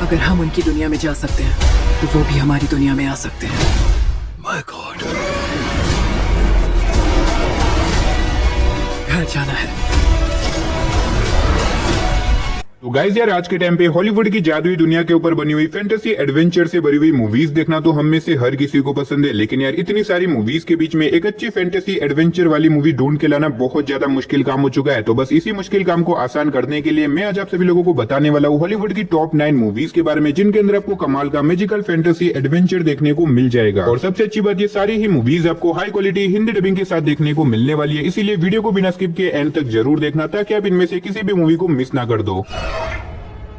अगर हम उनकी दुनिया में जा सकते हैं तो वो भी हमारी दुनिया में आ सकते हैं। माय गॉड, घर जाना है। तो गाइस यार, आज के टाइम पे हॉलीवुड की जादुई दुनिया के ऊपर बनी हुई फैंटेसी एडवेंचर से भरी हुई मूवीज देखना तो हम में से हर किसी को पसंद है। लेकिन यार, इतनी सारी मूवीज के बीच में एक अच्छी फैंटेसी एडवेंचर वाली मूवी ढूंढ के लाना बहुत ज्यादा मुश्किल काम हो चुका है। तो बस इसी मुश्किल काम को आसान करने के लिए मैं आज आप सभी लोगों को बताने वाला हूँ हॉलीवुड की टॉप 9 मूवीज के बारे में, जिनके अंदर आपको कमाल का मैजिकल फैंटेसी एडवेंचर देखने को मिल जाएगा। और सबसे अच्छी बात, ये सारी ही मूवीज आपको हाई क्वालिटी हिंदी डबिंग के साथ देखने को मिलने वाली है। इसीलिए वीडियो को बिना स्किप के एंड तक जरूर देखना, ताकि आप इनमें से किसी भी मूवी को मिस ना कर दो।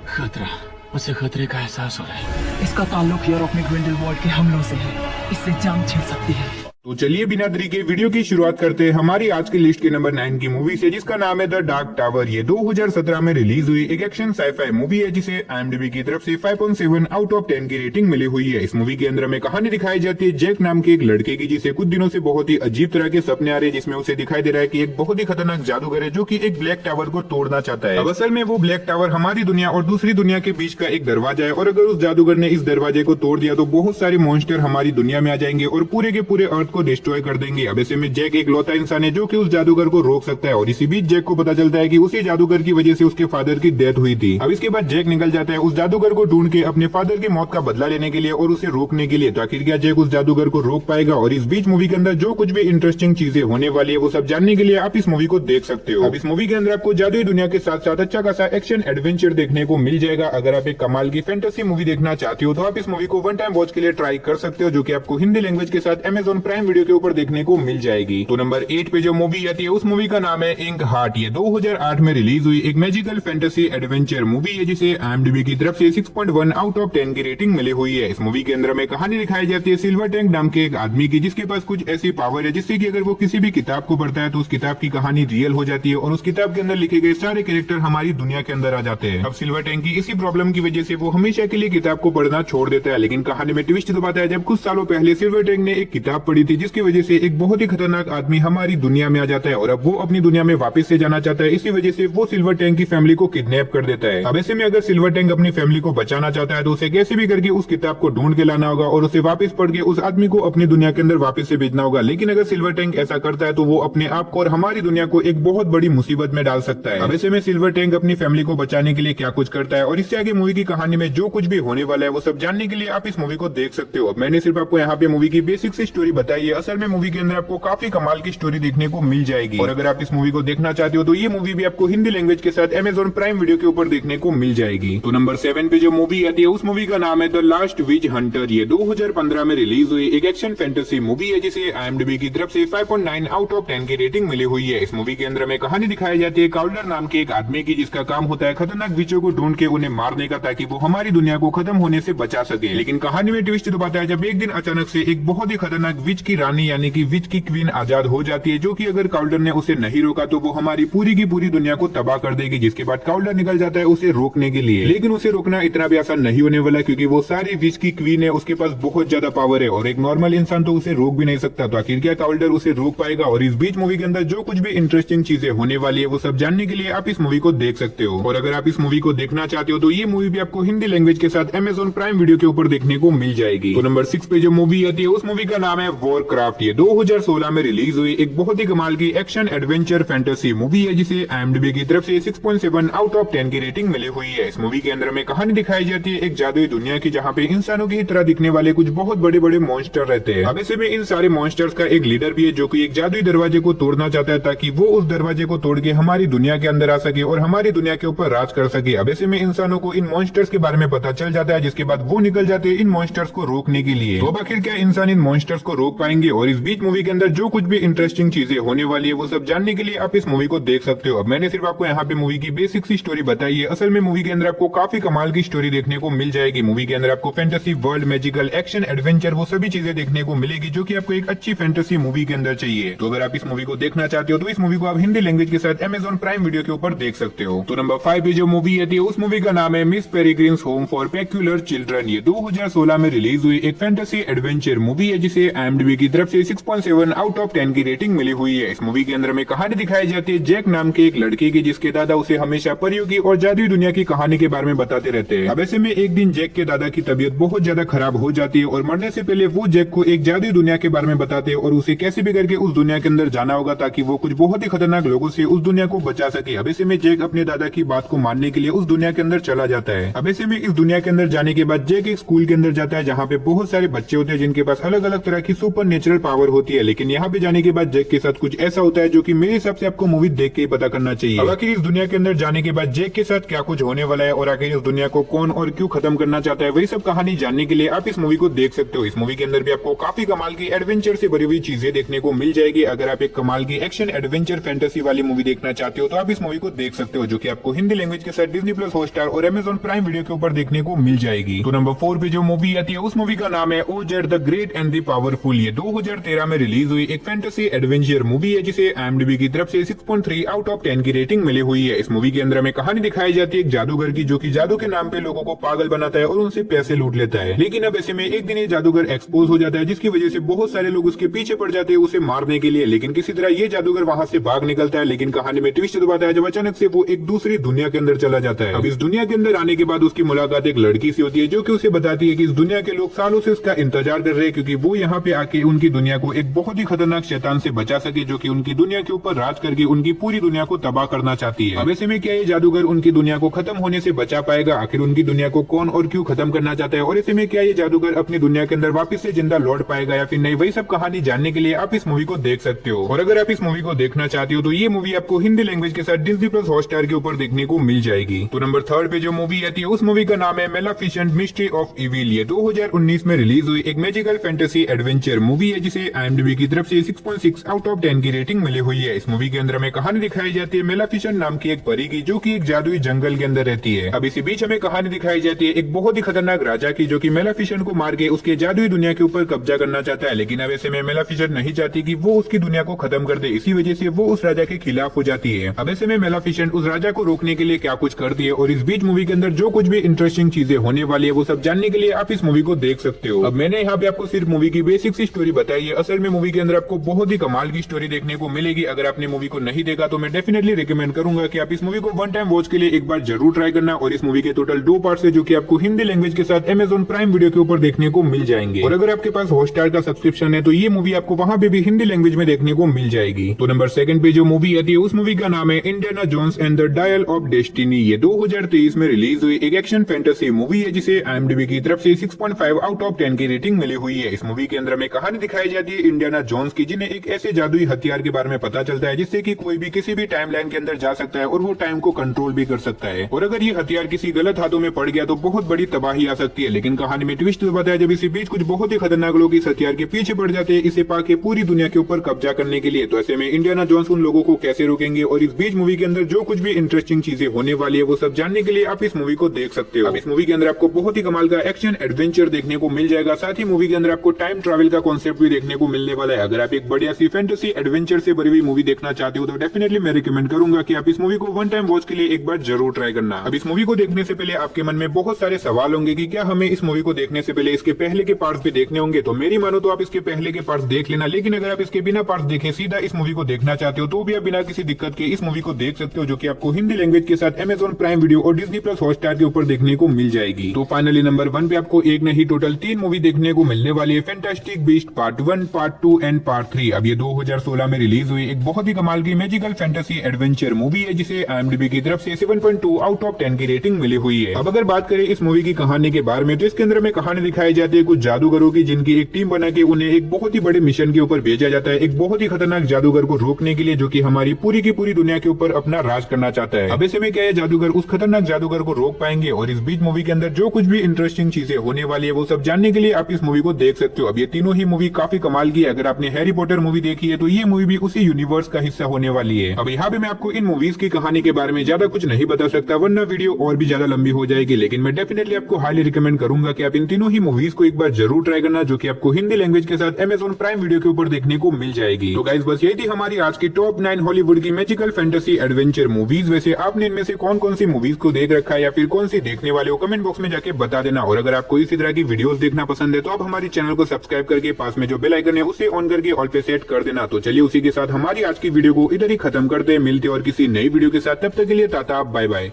खतरा, उसे खतरे का एहसास हो रहा है। इसका ताल्लुक यूरोप में ग्रिंडेलवाल्ड के हमलों से है। इससे जान छिड़ सकती है। तो चलिए बिना देरी के वीडियो की शुरुआत करते हैं हमारी आज की लिस्ट के नंबर 9 की मूवी से, जिसका नाम है द डार्क टावर। ये 2017 में रिलीज हुई एक एक्शन साईफाई मूवी है, जिसे IMDb की तरफ से 5.7 आउट ऑफ 10 की रेटिंग मिली हुई है। इस मूवी के अंदर हमें कहानी दिखाई जाती है जैक नाम के एक लड़के की, जिसे कुछ दिनों से बहुत ही अजीब तरह के सपने आ रहे हैं, जिसमें उसे दिखाई दे रहा है कि एक बहुत ही खतरनाक जादूगर है जो कि एक ब्लैक टावर को तोड़ना चाहता है। अब असल में वो ब्लैक टावर हमारी दुनिया और दूसरी दुनिया के बीच का एक दरवाजा है, और अगर उस जादूगर ने इस दरवाजे को तोड़ दिया तो बहुत सारे मॉन्स्टर हमारी दुनिया में आ जाएंगे और पूरे के पूरे अर्थ को डिस्ट्रॉय कर देंगे। अब ऐसे में जैक एक लौता इंसान है जो कि उस जादूगर को रोक सकता है, और इसी बीच जैक को पता चलता है कि उसी जादूगर की वजह से उसके फादर की डेथ हुई थी। अब इसके बाद जैक निकल जाता है उस जादूगर को ढूंढ के अपने फादर की मौत का बदला लेने के लिए और उसे रोकने के लिए। तो आखिर क्या जैक उस जादूगर को रोक पाएगा? और इस बीच मूवी के अंदर जो कुछ भी इंटरेस्टिंग चीजें होने वाली है वो सब जानने के लिए आप इस मूवी को देख सकते हो। अब इस मूवी के अंदर आपको जादुई दुनिया के साथ साथ अच्छा खासा एक्शन एडवेंचर देखने को मिल जाएगा। अगर आप एक कमाल की फैंटेसी मूवी देखना चाहते हो तो आप इस मूवी को वन टाइम वॉच के लिए ट्राई कर सकते हो, जो कि आपको हिंदी लैंग्वेज के साथ Amazon प्राइम वीडियो के ऊपर देखने को मिल जाएगी। तो नंबर 8 पे जो मूवी आती है उस मूवी का नाम है इंक हार्ट। ये 2008 में रिलीज हुई एक मैजिकल फैंटेसी एडवेंचर मूवी है, जिसे IMDb की तरफ से 6.1 आउट ऑफ 10 की रेटिंग मिली हुई है। इस मूवी के अंदर में कहानी दिखाई जाती है सिल्वर टैंक नाम के एक आदमी की, जिसके पास कुछ ऐसी पावर है जिससे कि अगर वो किसी भी किताब को पढ़ता है तो उस किताब की कहानी रियल हो जाती है और उस किताब के अंदर लिखे गए सारे कैरेक्टर हमारी दुनिया के अंदर आ जाते हैं। अब सिल्वर टैंक की इसी प्रॉब्लम की वजह से वो हमेशा के लिए किताब को पढ़ना छोड़ देता है। लेकिन कहानी में ट्विस्ट तो आता है जब कुछ सालों पहले सिल्वर टैंक ने एक किताब पढ़ी थी, जिसकी वजह से एक बहुत ही खतरनाक आदमी हमारी दुनिया में आ जाता है और अब वो अपनी दुनिया में वापस से जाना चाहता है। इसी वजह से वो सिल्वर टैंक की फैमिली को किडनैप कर देता है। अब ऐसे में अगर सिल्वर टैंक अपनी फैमिली को बचाना चाहता है तो उसे कैसे भी करके उस किताब को ढूंढ के लाना होगा और उसे वापस पढ़ के उस आदमी को अपनी दुनिया के अंदर वापस से भेजना होगा। लेकिन अगर सिल्वर टैंक ऐसा करता है तो वो अपने आप को और हमारी दुनिया को एक बहुत बड़ी मुसीबत में डाल सकता है। अब ऐसे में सिल्वर टैंक अपनी फैमिली को बचाने के लिए क्या कुछ करता है और इससे आगे मूवी की कहानी में जो कुछ भी होने वाला है वो सब जानने के लिए आप इस मूवी को देख सकते हो। मैंने सिर्फ आपको यहाँ पे मूवी की बेसिक सी स्टोरी बताई है। असल में मूवी के अंदर आपको काफी कमाल की स्टोरी देखने को मिल जाएगी, और अगर आप इस मूवी को देखना चाहते हो तो ये मूवी भी आपको हिंदी लैंग्वेज के साथ Amazon प्राइम वीडियो के ऊपर देखने को मिल जाएगी। तो नंबर 7 पे जो मूवी आती है उस मूवी का नाम है द लास्ट विच हंटर। ये 2015 में रिलीज हुई एक एक्शन फैंटेसी मूवी है, जिसे IMDb की तरफ से 5.9 आउट ऑफ 10 की रेटिंग मिली हुई है। इस मूवी के अंदर में कहानी दिखाई जाती है काउल्डर नाम के एक आदमी की, जिसका काम होता है खतरनाक विचों को ढूंढ के उन्हें मारने का, ताकि वो हमारी दुनिया को खत्म होने से बचा सके। लेकिन कहानी में ट्विस्ट तो आता है जब एक दिन अचानक से एक बहुत ही खतरनाक विच की रानी यानी कि विच की क्वीन आजाद हो जाती है, जो कि अगर काउल्डर ने उसे नहीं रोका तो वो हमारी पूरी की पूरी दुनिया को तबाह कर देगी। जिसके बाद काउल्डर निकल जाता है उसे रोकने के लिए, लेकिन उसे रोकना इतना भी आसान नहीं होने वाला, क्योंकि वो सारी विच की क्वीन है, उसके पास बहुत ज्यादा पावर है और एक नॉर्मल इंसान तो उसे रोक भी नहीं सकता। तो आखिर क्या काउल्डर उसे रोक पाएगा? और इस बीच मूवी के अंदर जो कुछ भी इंटरेस्टिंग चीजें होने वाली है वो सब जानने के लिए आप इस मूवी को देख सकते हो। और अगर आप इस मूवी को देखना चाहते हो तो ये मूवी भी आपको हिंदी लैंग्वेज के साथ Amazon प्राइम वीडियो के ऊपर देखने को मिल जाएगी। तो नंबर 6 पे जो मूवी आती है उस मूवी का नाम है वॉरक्राफ्ट। ये 2016 में रिलीज हुई एक बहुत ही कमाल की एक्शन एडवेंचर फैंटेसी मूवी है, जिसे IMDb की तरफ से 6.7 आउट ऑफ 10 की रेटिंग मिली हुई है। इस मूवी के अंदर में कहानी दिखाई जाती है एक जादुई दुनिया की, जहाँ पे इंसानों की तरह दिखने वाले कुछ बहुत बड़े बड़े मॉन्स्टर रहते हैं। अब ऐसे में इन सारे मॉन्स्टर्स का एक लीडर भी है जो कि एक जादुई दरवाजे को तोड़ना चाहता है, ताकि वो उस दरवाजे को तोड़ के हमारी दुनिया के अंदर आ सके और हमारी दुनिया के ऊपर राज कर सके। अब ऐसे में इंसानों को इन मॉन्स्टर्स के बारे में पता चल जाता है, जिसके बाद वो निकल जाते हैं इन मॉन्स्टर्स को रोकने के लिए। तो आखिर क्या इंसान इन मॉन्स्टर्स को रोक पाएंगे? और इस बीच मूवी के अंदर जो कुछ भी इंटरेस्टिंग चीजें होने वाली है वो सब जानने के लिए आप इस मूवी को देख सकते हो। अब मैंने सिर्फ आपको यहाँ पे मूवी की बेसिक सी स्टोरी बताई है। असल में मूवी के अंदर आपको काफी कमाल की स्टोरी देखने को मिल जाएगी। मूवी के अंदर आपको fantasy world, magical, action, adventure वो सभी चीजें देखने को मिलेगी जो कि आपको एक अच्छी फैंटेसी मूवी के अंदर चाहिए। तो अगर आप इस मूवी को देखना चाहते हो तो इस मूवी को आप हिंदी लैंग्वेज के साथ Amazon प्राइम वीडियो के ऊपर देख सकते हो। तो नंबर 5 पे जो मूवी आती है उस मूवी का नाम है Miss Peregrine's Home for Peculiar Children. ये 2016 में रिलीज हुई एक फैंटेसी एडवेंचर मूवी है, जिसे IMDb IMDb की तरफ से 6.7 आउट ऑफ 10 की रेटिंग मिली हुई है। इस मूवी के अंदर में कहानी दिखाई जाती है जैक नाम के एक लड़के की, जिसके दादा उसे हमेशा परियों की और जादुई दुनिया की कहानी के बारे में बताते रहते हैं। अब ऐसे में एक दिन जैक के दादा की तबीयत बहुत ज्यादा खराब हो जाती है और मरने से पहले वो जैक को एक जादुई दुनिया के बारे में बताते हैं और उसे कैसे भी करके उस दुनिया के अंदर जाना होगा ताकि वो कुछ बहुत ही खतरनाक लोगों से उस दुनिया को बचा सके। अब ऐसे में जैक अपने दादा की बात को मानने के लिए उस दुनिया के अंदर चला जाता है। अब ऐसे में इस दुनिया के अंदर जाने के बाद जैक एक स्कूल के अंदर जाता है जहाँ पे बहुत सारे बच्चे होते हैं जिनके पास अलग अलग तरह की सुपर नेचुरल पावर होती है। लेकिन यहाँ पे जाने के बाद जैक के साथ कुछ ऐसा होता है जो कि मेरे हिसाब से आपको मूवी देख के ही पता करना चाहिए। अब आखिर इस दुनिया के अंदर जाने के बाद जैक के साथ क्या कुछ होने वाला है और आखिर इस दुनिया को कौन और क्यों खत्म करना चाहता है, वही सब कहानी जानने के लिए आप इस मूवी को देख सकते हो। इस मूवी के अंदर भी आपको काफी कमाल की एडवेंचर से भरी हुई चीजें देखने को मिल जाएगी। अगर आप एक कमाल की एक्शन एडवेंचर फैंटेसी वाली मूवी देखना चाहते हो तो आप इस मूवी को देख सकते हो, जो कि आपको हिंदी लैंग्वेज के साथ डिज्नी प्लस हॉटस्टार और अमेजॉन प्राइम वीडियो के ऊपर देखने को मिल जाएगी। तो नंबर 4 पे जो मूवी आती है उस मूवी का नाम है OZ the great and the powerful. ये 2013 में रिलीज हुई एक फैंटेसी एडवेंचर मूवी है जिसे IMDb की तरफ से 6.3 आउट ऑफ 10 की रेटिंग मिली हुई है। इस मूवी के अंदर में कहानी दिखाई जाती है एक जादूगर की, जो कि जादू के नाम पे लोगों को पागल बनाता है और उनसे पैसे लूट लेता है। लेकिन अब ऐसे में एक दिन ये जादूगर एक्सपोज हो जाता है जिसकी वजह से बहुत सारे लोग उसके पीछे पड़ जाते हैं उसे मारने के लिए। लेकिन किसी तरह ये जादूगर वहां से भाग निकलता है। लेकिन कहानी में ट्विस्ट दबाता है जब अचानक से वो एक दूसरी दुनिया के अंदर चला जाता है। अब इस दुनिया के अंदर आने के बाद उसकी मुलाकात एक लड़की से होती है जो कि उसे बताती है कि इस दुनिया के लोग सालों से उसका इंतजार कर रहे हैं क्योंकि वो यहाँ पे आके उनकी दुनिया को एक बहुत ही खतरनाक शैतान से बचा सके जो कि उनकी दुनिया के ऊपर राज करके उनकी पूरी दुनिया को तबाह करना चाहती है। अब ऐसे में क्या ये जादूगर उनकी दुनिया को खत्म होने से बचा पाएगा? आखिर उनकी दुनिया को कौन और क्यों खत्म करना चाहता है और ऐसे में क्या ये जादूगर अपनी दुनिया के अंदर वापस से जिंदा लौट पाएगा या फिर नहीं, वही सब कहानी जानने के लिए आप इस मूवी को देख सकते हो। और अगर आप इस मूवी को देखना चाहते हो तो ये मूवी आपको हिंदी लैंग्वेज के साथ डिज्नी प्लस हॉटस्टार के ऊपर देखने को मिल जाएगी। तो नंबर 3 पे जो मूवी आती है उस मूवी का नाम है मेलेफिसेंट मिस्ट्री ऑफ इविल। ये 2019 में रिलीज हुई एक मैजिकल फैंटेसी एडवेंचर मूवी है जिसे IMDb की तरफ से 6.6 आउट ऑफ 10 की रेटिंग मिली हुई है। इस मूवी के अंदर में कहानी दिखाई जाती है मेलेफिसेंट नाम की एक परी की, जो कि एक जादुई जंगल के अंदर रहती है। अब इसी बीच हमें कहानी दिखाई जाती है एक बहुत ही खतरनाक राजा की, जो कि मेलेफिसेंट को मार के उसके जादुई दुनिया के ऊपर कब्जा करना चाहता है। लेकिन अब ऐसे में मेलेफिसेंट नहीं चाहती कि वो उसकी दुनिया को खत्म कर दे, इसी वजह से वो उस राजा के खिलाफ हो जाती है। अब ऐसे में मेलेफिसेंट उस राजा को रोकने के लिए क्या कुछ करती है और इस बीच मूवी के अंदर जो कुछ भी इंटरेस्टिंग चीजें होने वाली है वो सब जानने के लिए आप इस मूवी को देख सकते हो। अब मैंने यहाँ पे आपको सिर्फ मूवी की बेसिक सी स्टोरी बताई है। असल में मूवी के अंदर आपको बहुत ही कमाल की स्टोरी देखने को मिलेगी। अगर आपने मूवी को नहीं देखा तो मैं डेफिनेटली रिकमेंड करूंगा कि आप इस मूवी को वन टाइम वॉच के लिए एक बार जरूर ट्राई करना। और इस मूवी के टोटल 2 पार्ट्स है जो कि आपको हिंदी लैंग्वेज के साथ अमेजॉन प्राइम वीडियो के ऊपर देखने को मिल जाएंगे। और अगर आपके पास हॉटस्टार का सब्सक्रिप्शन है तो ये मूवी आपको वहां पे भी हिंदी लैंग्वेज में देखने को मिल जाएगी। तो नंबर 2 पे जो मूवी आती है उस मूवी का नाम है Indiana Jones and the dial of destiny. ये 2023 में रिलीज हुई एक एक्शन फैंटेसी मूवी है जिसे IMDb की तरफ से 6.5 आउट ऑफ 10 की रेटिंग मिली हुई है। इस मूवी के अंदर में कहानी दिखाई जाती है इंडियाना जोन्स की, जिन्हें एक ऐसे जादुई हथियार के बारे में पता चलता है जिससे कि कोई भी किसी भी टाइम लाइन के अंदर जा सकता है और वो टाइम को कंट्रोल भी कर सकता है। और अगर ये हथियार किसी गलत हाथों में पड़ गया तो बहुत बड़ी तबाही आ सकती है। लेकिन कहानी में ट्विस्ट बताया है जब इसी बीच कुछ बहुत ही खतरनाक लोग इस हथियार के पीछे पड़ जाते हैं इसे पाके पूरी दुनिया के ऊपर कब्जा करने के लिए। तो ऐसे में इंडियाना जोन्स उन लोगों को कैसे रोकेंगे और इस बीच मूवी के अंदर जो कुछ भी इंटरेस्टिंग चीजें होने वाली है वो सब जानने के लिए आप इस मूवी को देख सकते हो। अब इस मूवी के अंदर आपको बहुत ही कमाल का एक्शन एडवेंचर देखने को मिल जाएगा। साथ ही मूवी के अंदर आपको टाइम ट्रैवल का कॉन्सेप्ट भी देखने को मिलने वाला है। अगर आप एक बढ़िया सी फैंटेसी एडवेंचर से भरी हुई मूवी देखना चाहते हो तो डेफिनेटली मैं रिकमेंड करूंगा कि आप इस मूवी को वन टाइम वॉच के लिए एक बार जरूर ट्राई करना। अब इस मूवी को देखने से पहले आपके मन में बहुत सारे सवाल होंगे कि क्या हमें इस मूवी को देखने से पहले इसके पहले के पार्ट्स भी देखने होंगे। तो मेरी मानो तो आप इसके पहले के पार्ट्स देख लेना, लेकिन अगर आप इसके बिना पार्ट्स देखे सीधा इस मूवी को देखना चाहते हो तो भी आप बिना किसी दिक्कत के इस मूवी को देख सकते हो, जो कि आपको हिंदी लैंग्वेज के साथ अमेजॉन प्राइम वीडियो और डिज्नी प्लस हॉटस्टार के ऊपर देखने को मिल जाएगी। तो फाइनली नंबर 1 पे आपको एक नहीं टोटल 3 मूवी देखने को मिलने वाली है। Fantastic beast part 1, part 2 and part 3। अब ये 2016 में रिलीज हुई एक बहुत ही कमाल की मैजिकल फैंटेसी एडवेंचर मूवी है जिसे IMDb की तरफ से 7.2 आउट ऑफ 10 की रेटिंग मिली हुई है। अब अगर बात करें इस मूवी की कहानी के बारे में तो इसके अंदर में कहानी दिखाई जाती है कुछ जादूगरों की, जिनकी एक टीम बना के उन्हें एक बहुत ही बड़े मिशन के ऊपर भेजा जाता है एक बहुत ही खतरनाक जादूगर को रोकने के लिए, जो कि हमारी पूरी की पूरी दुनिया के ऊपर अपना राज करना चाहता है। अब ऐसे में क्या है जादूगर उस खतरनाक जादूगर को रोक पाएंगे और इस बीच मूवी के अंदर जो कुछ भी इंटरेस्टिंग चीजें होने वाली है वो सब जानने के लिए आप इस मूवी को देख सकते हो। अब ये तीनों ही मूवी काफी कमाल की है। अगर आपने हैरी पॉटर मूवी देखी है तो ये मूवी भी उसी यूनिवर्स का हिस्सा होने वाली है। अब यहाँ पे मैं आपको इन मूवीज की कहानी के बारे में ज्यादा कुछ नहीं बता सकता वरना वीडियो और भी ज्यादा लंबी हो जाएगी, लेकिन मैं डेफिनेटली आपको हाईली रिकमेंड करूंगा कि आप इन तीनों ही मूवीज को एक बार जरूर ट्राई करना, जो कि आपको हिंदी लैंग्वेज के साथ अमेजॉन प्राइम वीडियो के ऊपर देखने को मिल जाएगी। तो गाइस बस यही थी हमारी आज की टॉप 9 हॉलीवुड की मैजिकल फैंटेसी एडवेंचर मूवीज। वैसे आपने इनमें से कौन कौन सी मूवीज को देख रखा है या फिर कौन सी देखने वाले हो कमेंट बॉक्स में जाके बता देना। और अगर आपको इसी तरह की वीडियोस देखना पसंद है तो आप हमारे चैनल को सब्सक्राइब करके पास में जो बेल आइकन है उसे ऑन करके ऑल पे सेट कर देना। तो चलिए उसी के साथ हमारी आज की वीडियो को इधर ही खत्म करते हैं। मिलते हैं और किसी नई वीडियो के साथ, तब तक के लिए टाटा बाय बाय।